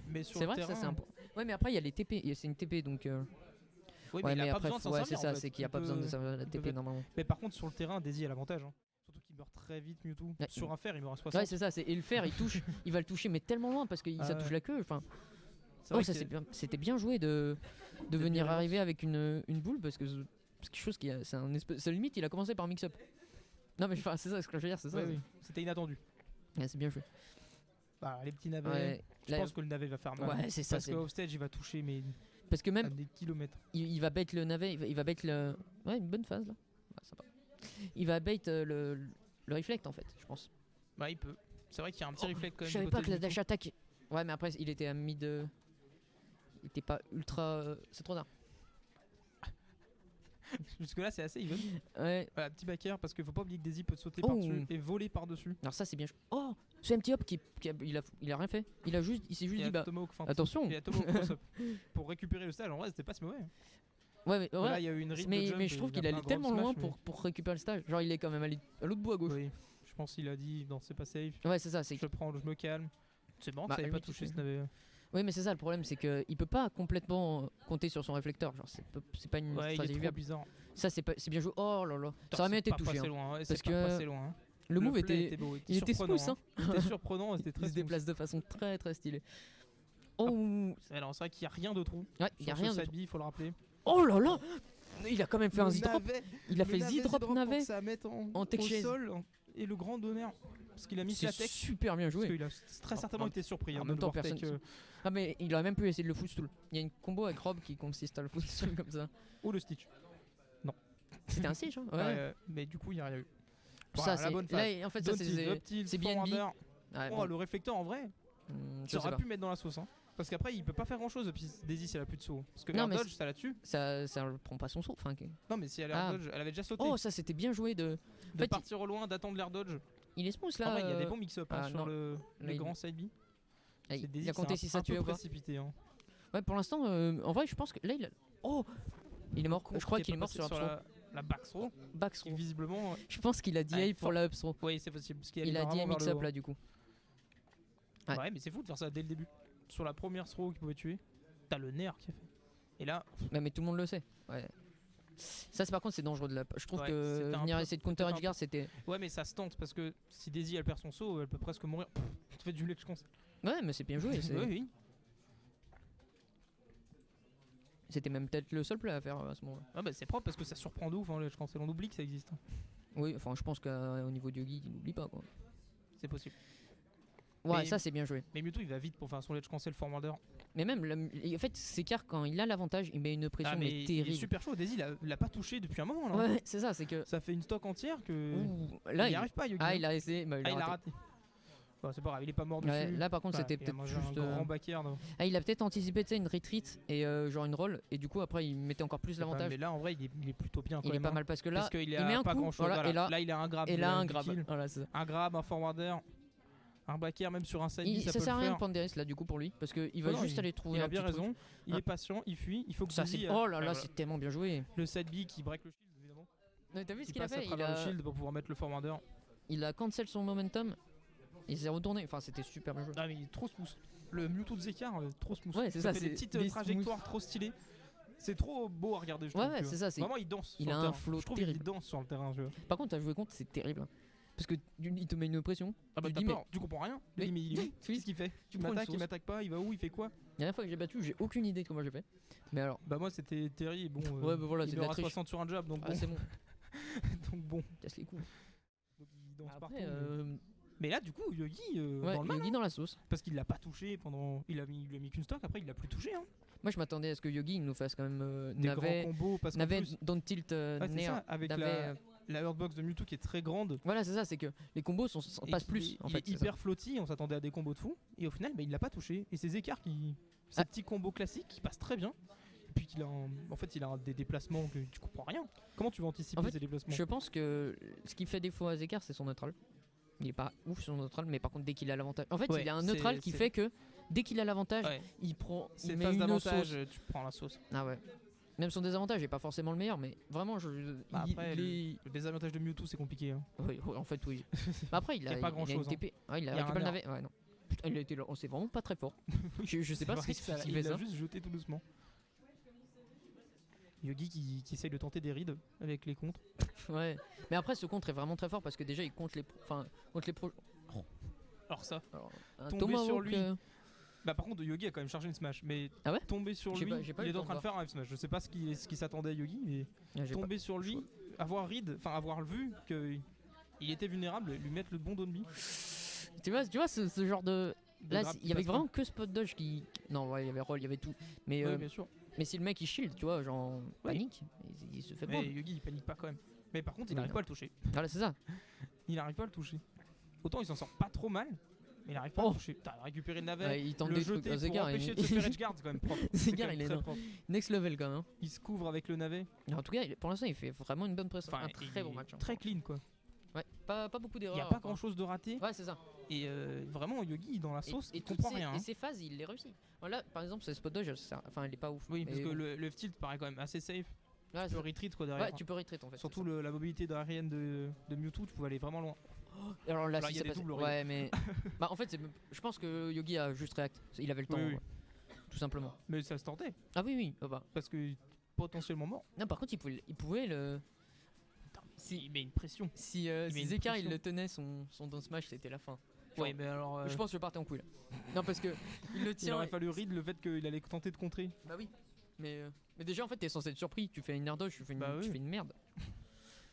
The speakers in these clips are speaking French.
Mais sur C'est le vrai que ça c'est terrain, Ouais, mais après il y a les TP, c'est une TP donc. oui, Ouais, mais il mais a pas après besoin de s'en ouais, servir. c'est ça, En fait. c'est qu'il y a Il pas besoin de peut- servir la il TP peut- normalement. Mais par contre, sur le terrain, Daisy a l'avantage. Hein. Surtout qu'il meurt très vite, Mewtwo. Ouais. Sur un fer, il meurt à 60. Ouais, c'est ça, et le fer il touche, il va le toucher mais tellement loin parce que ça touche ouais. la queue. Enfin, C'est vrai ça que c'était bien joué de bien venir relance. arriver avec une boule parce que c'est quelque chose c'est un espèce. C'est limite, il a commencé par mix-up. Non mais enfin, c'est ça ce que je veux dire, c'est ça. Ouais, oui. C'était inattendu. Ouais, c'est bien joué. Bah, les petits navets. Ouais, Je là, pense que le navet va faire mal. ouais, c'est ça. Parce que offstage, il va toucher mais Parce que à même des kilomètres. il va bait le navet, il va bait le. Ouais, une bonne phase là. Ouais, sympa. Il va bait le reflect en fait, je pense. Bah, il peut. C'est vrai qu'il y a un petit reflex quand même. Je savais du pas côté que la de dash attack. Ouais, mais après il était à mid. Il était pas ultra. C'est trop tard. Mewtwo. Jusque-là, c'est assez even. Ouais. Voilà, petit backer parce qu'il faut pas oublier que Daisy peut sauter Oh. par-dessus et voler par-dessus. Alors ça c'est bien. Oh, ce empty hop il a rien fait. Il s'est juste Il y dit a bah Tomahawk feint. attention. Il y a Tomahawk cross-up. Pour récupérer le stage, en vrai, c'était pas si mauvais. Ouais, mais, Là, il y a eu une read de mais jump je et trouve il qu'il a allait pas un tellement drop loin smash, pour récupérer le stage. Genre il est quand même allé à l'autre bout à gauche. Oui, je pense qu'il a dit non, c'est pas safe. Ouais, c'est ça. C'est Je le prends, je me calme. C'est bon, Bah, ça avait pas lui, touché tu ce navet. Oui, mais c'est ça le problème, c'est que il peut pas complètement compter sur son réflecteur. Genre c'est pas une Ouais, il est stratégie trop viable. bizarre. Ça c'est bien joué. Oh là là, ça aurait bien été C'est pas touché. passé Hein. loin, ouais, Parce c'est que pas passé loin. Hein. Le move play était, beau, il était surprenant, smooth. Hein. Il était surprenant, c'était Il très se smooth. déplace de façon très très stylée. Oh, Alors c'est vrai qu'il y a rien de trou. ouais, il y a rien de. Il faut le rappeler. Oh là là, il a quand même fait un Le Z-drop. navet, Il a le fait navet Z-drop pour navet que ça mette en tech au chase. sol et le grand donneur parce qu'il a mis C'est sa tech. super bien Parce joué. qu'il a très certainement été surpris. en hein, de même le temps, voir tech, personne- Ah mais il aurait même pu essayer de le footstool. Il y a une combo avec Rob qui consiste à le footstool comme ça. ou le Stitch. C'était un siege, hein. Ouais. Mais du coup, il n'y a rien eu. Ça Voilà, la c'est bonne phase. là en fait ça Down tilt, up c'est tilt, c'est BNB. forwarder. Ouais, Oh, bon. le réflecteur en vrai, Je ça sais aurait pas. pu mettre dans la sauce. Hein. Parce qu'après, il peut pas faire grand chose. Puis Daisy, si elle a plus de saut. Parce que Non, Air mais Dodge, ça là-dessus. Ça prend pas son saut. Enfin, Non, mais si elle a Ah. Air Dodge, elle avait déjà sauté. Oh, ça c'était bien joué de. de fait, partir au loin, d'attendre l'air Dodge. Il est smooth En là. vrai, il y a des bons mix-up hein, ah, sur non. le Là, il- grand side B. Ah, C'est Daisy il a qui compté s'est si ça un peu tuait ou pas. précipité. Hein. Ouais, pour l'instant, en vrai, je pense que là il a. Oh, il est mort. Je crois qu'il est mort sur la back throw. back Qui throw. visiblement. Je pense qu'il a DA Ouais, pour la up throw. Oui, c'est possible. Parce qu'il Il a DA vraiment vers mix le up haut. là du coup. Ouais. Ouais, mais c'est fou de faire ça dès le début. Sur la première throw qu'il pouvait tuer, t'as le nerf qui a fait. Et là, Mais tout le monde le sait. Ouais. Ça, c'est par contre, c'est dangereux de la. Je trouve Ouais, que c'était un venir peu- essayer de counter peut-être un edge guard, c'était. ouais, mais ça se tente parce que si Daisy elle perd son saut, elle peut presque mourir. Tu fais du ledge cancel. Ouais, mais c'est bien joué. Oui, oui. C'était même peut-être le seul play à faire à ce moment-là. Ah bah c'est propre parce que ça surprend de ouf, hein, le ledge cancel. On oublie que ça existe. Hein. Oui, enfin, je pense qu'au niveau du Yogi, il n'oublie pas quoi. C'est possible. Ouais, Mais- ça c'est bien joué. Mais Mewtwo il va vite pour faire son ledge cancel forwarder. Mais même, en fait, c'est car quand il a l'avantage, il met une pression Ah, mais mais il est terrible. super chaud. Daisy l'a pas touché depuis un moment là. Ouais, c'est ça, c'est que. Ça fait une stock entière que. Ouh, là, il y arrive pas, Yogi. Ah, il a essayé, mais il Ah, a il a raté. raté. Bon, c'est pas grave, il est pas mort dessus. Ouais, là par contre, Voilà, c'était il a peut-être mangé juste. un grand backyard. Ah, il a peut-être anticipé tu sais, une retreat et genre une roll, et du coup, après, il mettait encore plus l'avantage. Mais là en vrai il est plutôt bien. Il quand est même, pas hein. mal parce que là, Parce qu'il il a met un pas coup, grand chose. voilà, et là, il a un grab. et là, un du grab. kill. Voilà, c'est ça. Un grab, un forwarder, un backer même sur un side B, ça Ça peut sert à le rien faire. de prendre des risques là, du coup, pour lui, parce qu'il va Non, juste aller trouver Il un a bien petit truc. raison, il Ah. est patient, il fuit, il faut que Ça, Daisy, c'est. Oh là là, c'est tellement bien joué. le side B qui break le shield évidemment. T'as vu ce Qui qu'il a passe à fait? travers le shield pour pouvoir mettre le forwarder. Il a cancel son momentum. Il s'est retourné. Enfin, c'était super bien joué. Ah mais il est trop smooth. Le Mewtwo de Zekar, trop smooth. Ouais, c'est Il ça, fait c'est des petites des trajectoires trop stylées. C'est trop beau à regarder, je Ouais, trouve. ouais, tu c'est vois. ça, c'est- Vraiment, il danse. il sur a le un terrain. flow Je trouve qu'il terrible. danse sur le terrain. Je... Par contre, à jouer contre, c'est terrible. Hein. Parce que il te met une pression. Ah bah Tu t'as dis, mais- peur, tu comprends rien. Mais- Mais il est où Oui. Qu'est-ce qu'il fait Tu prends une m'attaques, il sauce. m'attaque pas, il va où, il fait quoi La dernière fois que j'ai battu, j'ai aucune idée de comment j'ai fait. Mais alors, Bah moi c'était Terry, bon. Ouais, bah voilà, il c'est de la meurt à triche. 60 sur un job, donc ah, bon. c'est bon, donc bon. casse les coups. Donc il danse partout. Après, Mais là du coup Yogi ouais, dans le mal, Yogi dans la sauce. parce qu'il l'a pas touché pendant. Il lui a mis qu'une stock, après il l'a plus touché. Hein. Moi, je m'attendais à ce que Yogi il nous fasse quand même Des navet, grands combos parce qu'en navet, plus. don't tilt, Ouais, c'est nair, ça, avec navet, la hurtbox de Mewtwo qui est très grande. Voilà, c'est ça, c'est que les combos Et passent qu'il plus. est- En il fait, est c'est ça. hyper flotti, on s'attendait à des combos de fou. Et au final, bah, il l'a pas touché. Et ces écarts qui. Ces Ah. petits combos classiques qui passent très bien. Et puis qu'il a en fait, il a des déplacements que tu comprends rien. Comment tu vas anticiper En fait, ces déplacements Je pense que ce qui fait défaut à Zekar, c'est son neutral. Il est pas ouf sur son neutral, mais par contre, dès qu'il a l'avantage. En fait, Ouais, il a un c'est- neutral qui c'est- fait que dès qu'il a l'avantage, Ouais. il prend. Ces Il met phases une d'avantage, sauce. tu prends la sauce. Ah ouais. Même son désavantage est pas forcément le meilleur, mais vraiment, Bah, après, il est. Le désavantage de Mewtwo, c'est compliqué. Hein. Oui, oui, en fait, oui. Bah après, il y a, a pas il a grand-chose, une hein. TP. Ah, il a Il y a récupéré le un navet. Ouais, non. putain, il a été là. Oh, c'est vraiment pas très fort. Je sais pas C'est vrai ce que ça- qui fait il a ça. juste jeté tout doucement. Yogi qui essaye de tenter des rides avec les contres. Ouais. Mais après, ce contre est vraiment très fort parce que déjà, il compte les. Enfin, contre les pro. Alors ça, Alors, un Tomber sur tomahawk, lui. Bah par contre Yogi a quand même chargé une smash, mais Ah ouais tomber sur J'ai lui, pas- j'ai pas il eu est le en temps train de de faire un F smash. Je sais pas ce qui s'attendait à Yogi, mais Ah, j'ai pas- tomber sur lui, avoir read, enfin avoir vu que il était vulnérable, lui mettre le bon downbeat. Tu vois ce genre de. de Là, grab il qui y avait passe pas. vraiment que spot dodge qui. Non, ouais, il y avait roll, il y avait tout. Mais, Ouais, bien sûr. mais si le mec il shield, tu vois, genre panique, il se fait Mais bon. Yogi il panique pas quand même. Mais par contre il Oui, n'arrive non. pas à le toucher. Voilà, c'est ça. Il n'arrive pas à le toucher. Autant il s'en sort pas trop mal, mais il n'arrive pas à Oh. le toucher. T'as récupéré le navet, Ouais, il tente le des trucs. jeter pour Zegar, empêcher de se faire edgeguard, c'est quand même propre. C'est Zegar, quand même il est très dans- propre. Next level quand même. Hein. Il se couvre avec le navet. En tout cas, pour l'instant, il fait vraiment une bonne pression. Enfin, Un il très bon est match. Hein. Très clean quoi. Ouais, pas beaucoup Il d'erreurs. n'y a pas enfin. grand chose de raté. Ouais, c'est ça. Et vraiment Yogi dans la sauce, il toutes comprend ces- rien. Et hein. ces phases, il les réussit. Voilà, par exemple, ce spot dodge, enfin, il est pas ouf. Oui, parce mais que bon. le F-tilt paraît quand même assez safe. Ouais, Tu peux c'est- retreat quoi derrière. ouais, tu peux retreat en fait. Surtout c'est la mobilité aérienne de Mewtwo, tu pouvais aller vraiment loin. ça. Alors là, Là, si il y a ça des passe- doubles Ouais, mais. Bah, en fait, je pense que Yogi a juste react. Il avait le temps, Oui, oui. ouais. Tout simplement. Mais ça se tentait, Ah oui, oui. Bah. parce que potentiellement mort. Non, par contre, il pouvait le. Il met une pression. Si met une Zekar il pression. le tenait son down smash, c'était la fin. Genre, Ouais, mais alors. Je pense que je partais en couille là. Non, parce que il le il tient. aurait fallu read le fait qu'il allait tenter de contrer. Bah oui. Mais déjà, en fait, t'es censé être surpris. Tu fais une air dodge, Bah oui. tu fais une merde.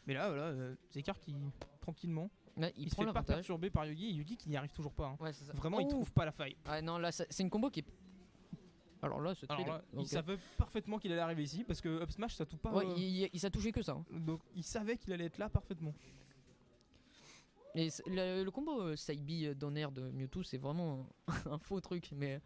Mais là, voilà, Zekar qui tranquillement, Là, il il se prend fait pas l'avantage. perturber par Yogi et Yogi qui n'y arrive toujours pas. hein. Ouais, c'est ça. Vraiment, il Oh. trouve pas la faille. Ah non, là, c'est une combo qui est. Alors là, c'est très Alors là, bien. il savait parfaitement qu'il allait arriver ici parce que up smash ça touche pas. Ouais, il s'est touché que ça. Hein. Donc il savait qu'il allait être là parfaitement. Et le combo side B down air de Mewtwo, c'est vraiment un faux truc. Mais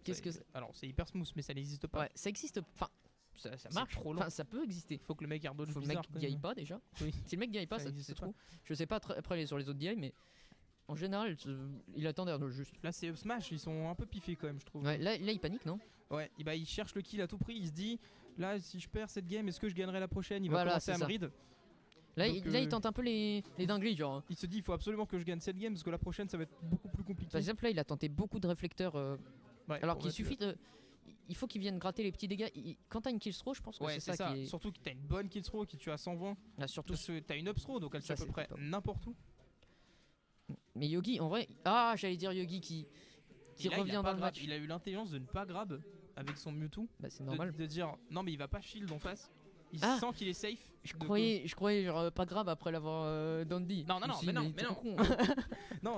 qu'est-ce que c'est? Alors c'est hyper smooth, mais ça n'existe pas. Ouais, ça existe. Enfin, ça C'est marche. trop lent. Enfin, ça peut exister. Faut que le mec airdodge Faut que le mec bizarre. quand DI même. pas déjà. Oui. Si le mec DI pas, Ça ça existe c'est pas. trop. Je sais pas après sur les autres DI, mais en général, il attend d'air juste. Là c'est up smash, ils sont un peu piffés quand même, je trouve. Ouais, là il panique, non? Ouais, et bah il cherche le kill à tout prix, il se dit là si je perds cette game, est-ce que je gagnerai la prochaine? Il va Voilà, commencer à c'est me ça. read. Là, Donc, il tente un peu les dingueries, genre. Il se dit il faut absolument que je gagne cette game parce que la prochaine ça va être beaucoup plus compliqué. Par exemple, là, il a tenté beaucoup de réflecteurs. Ouais, Alors pour qu'il mettre suffit de. Il faut qu'il vienne gratter les petits dégâts. Quand t'as une kill throw, je pense que Ouais, c'est ça qui est. Surtout que t'as une bonne kill throw qui tue à 120. Ah, surtout. Parce que t'as une up throw donc elle tue Ça, à peu c'est près top. n'importe où. Mais Yogi, en vrai. Ah, j'allais dire Yogi qui Et là, il a revient pas dans le grab. match. Il a eu l'intelligence de ne pas grab avec son Mewtwo. Bah, c'est De, normal. de dire non mais il va pas shield en face. Il Ah. sent qu'il est safe. Je de- croyais genre pas grave après l'avoir Dandy. Non, non, non, mais non, mais non. Con. Non,